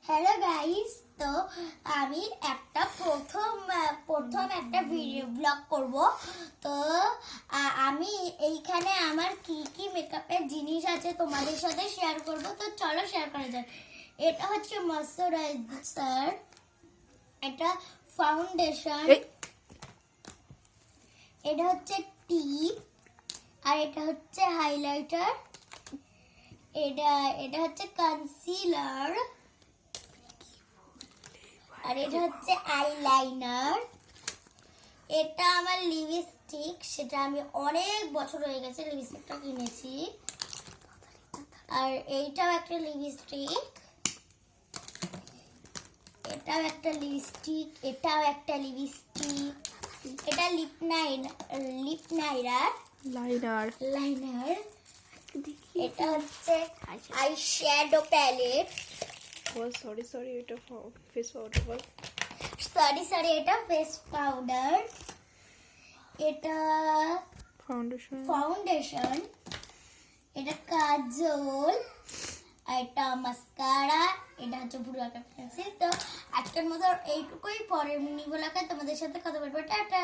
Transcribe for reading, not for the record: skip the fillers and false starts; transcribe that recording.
Hello guys, তো আমি প্রথম একটা ভিডিও ব্লগ করব। তো আমি এইখানে আমার কি কি মেকআপের জিনিস আছে তোমাদের সাথে শেয়ার করব। তো চলো শেয়ার করা যাক। এটা হচ্ছে ময়শ্চারাইজার, এটা ফাউন্ডেশন, এটা হচ্ছে টিপ, আর এটা হচ্ছে হাইলাইটার, এটা হচ্ছে কনসিলার, আর এটা হচ্ছে আইলাইনার। এটা আমার লিপস্টিক, সেটা আমি অনেক বছর হয়ে গেছে লিপস্টিকটা কিনেছি। আর এইটাও একটা লিপস্টিক, এটাও একটা লিপস্টিক, এটাও একটা লিপস্টিক, এটা লাইনার। এটা হচ্ছে আই শ্যাডো প্যালেট। সরি এটা ফেস পাউডার বল। সরি এটা ফেস পাউডার, এটা ফাউন্ডেশন, এটা কাজল, আর এটা মাস্কারা, এটা হচ্ছে ভুরু আঁকা পেন্সিল। তো আজকের মতো এইটুকুই, পরের মিনি ব্লগে তোমাদের সাথে কথা বলবো। টাটা।